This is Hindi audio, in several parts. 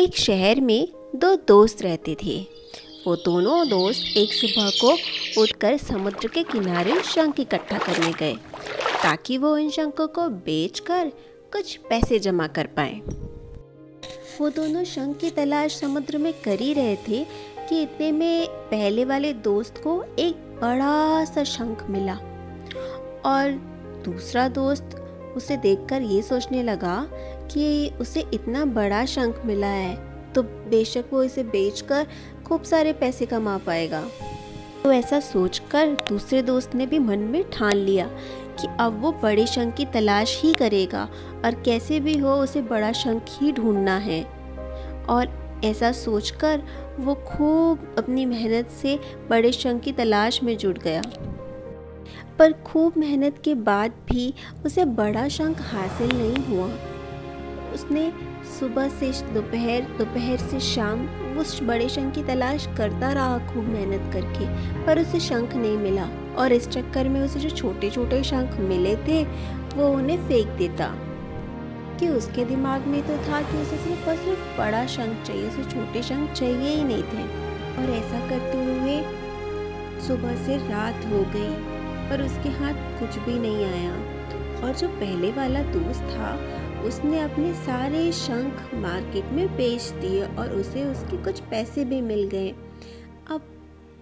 एक शहर में दो दोस्त रहते थे। वो दोनों दोस्त एक सुबह को उठकर समुद्र के किनारे शंख इकट्ठा करने गए ताकि वो इन शंखों को बेचकर कुछ पैसे जमा कर पाएं। वो दोनों शंख की तलाश समुद्र में कर ही रहे थे कि इतने में पहले वाले दोस्त को एक बड़ा सा शंख मिला और दूसरा दोस्त उसे देखकर ये सोचने लगा कि उसे इतना बड़ा शंख मिला है तो बेशक वो इसे बेचकर खूब सारे पैसे कमा पाएगा। तो ऐसा सोचकर दूसरे दोस्त ने भी मन में ठान लिया कि अब वो बड़े शंख की तलाश ही करेगा और कैसे भी हो उसे बड़ा शंख ही ढूंढना है। और ऐसा सोचकर वो खूब अपनी मेहनत से बड़े शंख की तलाश में जुट गया। पर खूब मेहनत के बाद भी उसे बड़ा शंख हासिल नहीं हुआ। उसने सुबह से दोपहर, दोपहर से शाम उस बड़े शंख की तलाश करता रहा खूब मेहनत करके, पर उसे शंख नहीं मिला। और इस चक्कर में उसे जो छोटे छोटे शंख मिले थे वो उन्हें फेंक देता कि उसके दिमाग में तो था कि उसे सिर्फ और सिर्फ बड़ा शंख चाहिए, उसे छोटे शंख चाहिए ही नहीं थे। और ऐसा करते हुए सुबह से रात हो गई पर उसके हाथ कुछ भी नहीं आया। और जो पहले वाला दोस्त था उसने अपने सारे शंख मार्केट में बेच दिए और उसे उसके कुछ पैसे भी मिल गए। अब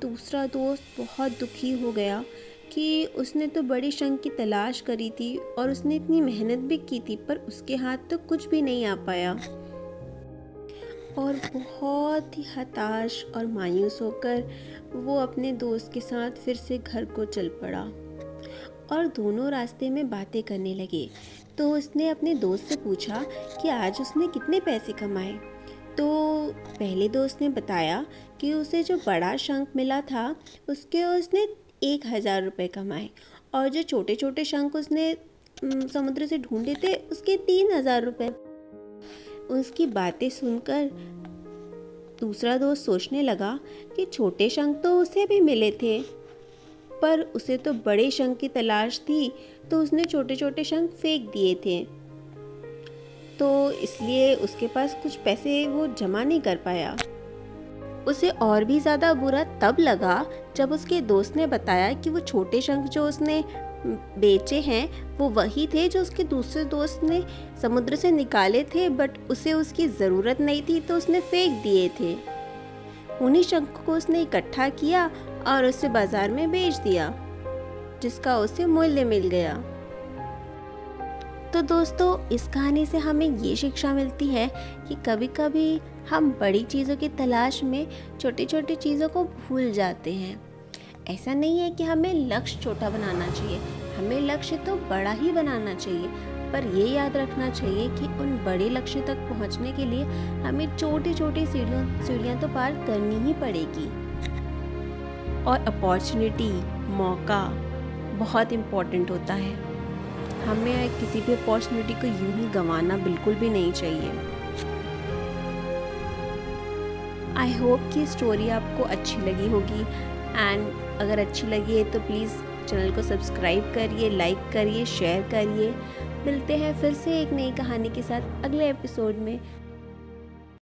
दूसरा दोस्त बहुत दुखी हो गया कि उसने तो बड़ी शंख की तलाश करी थी और उसने इतनी मेहनत भी की थी पर उसके हाथ तो कुछ भी नहीं आ पाया। और बहुत ही हताश और मायूस होकर वो अपने दोस्त के साथ फिर से घर को चल पड़ा और दोनों रास्ते में बातें करने लगे। तो उसने अपने दोस्त से पूछा कि आज उसने कितने पैसे कमाए। तो पहले दोस्त ने बताया कि उसे जो बड़ा शंख मिला था उसके उसने 1000 रुपये कमाए और जो छोटे छोटे शंख उसने समुद्र से ढूंढे थे उसके 3000 रुपये। उसकी बातें सुनकर दूसरा दोस्त सोचने लगा कि छोटे शंख तो उसे भी मिले थे पर उसे तो बड़े शंख की तलाश थी तो उसने छोटे छोटे शंख फेंक दिए थे, तो इसलिए उसके पास कुछ पैसे वो जमा नहीं कर पाया। उसे और भी ज़्यादा बुरा तब लगा जब उसके दोस्त ने बताया कि वो छोटे शंख जो उसने बेचे हैं वो वही थे जो उसके दूसरे दोस्त ने समुद्र से निकाले थे, बट उसे उसकी ज़रूरत नहीं थी तो उसने फेंक दिए थे। उन्हीं शंख को उसने इकट्ठा किया और उसे बाजार में बेच दिया जिसका उसे मूल्य मिल गया। तो दोस्तों इस कहानी से हमें ये शिक्षा मिलती है कि कभी कभी हम बड़ी चीज़ों की तलाश में छोटी छोटी चीज़ों को भूल जाते हैं। ऐसा नहीं है कि हमें लक्ष्य छोटा बनाना चाहिए, हमें लक्ष्य तो बड़ा ही बनाना चाहिए, पर ये याद रखना चाहिए कि उन बड़े लक्ष्य तक पहुंचने के लिए हमें छोटी छोटी सीढ़ियाँ तो पार करनी ही पड़ेगी। और अपॉर्चुनिटी, मौका बहुत इम्पोर्टेंट होता है। हमें किसी भी अपॉर्चुनिटी को यूं ही गंवाना बिल्कुल भी नहीं चाहिए। आई होप कि स्टोरी आपको अच्छी लगी होगी एंड अगर अच्छी लगी है तो प्लीज़ चैनल को सब्सक्राइब करिए, लाइक करिए, शेयर करिए। मिलते हैं फिर से एक नई कहानी के साथ अगले एपिसोड में।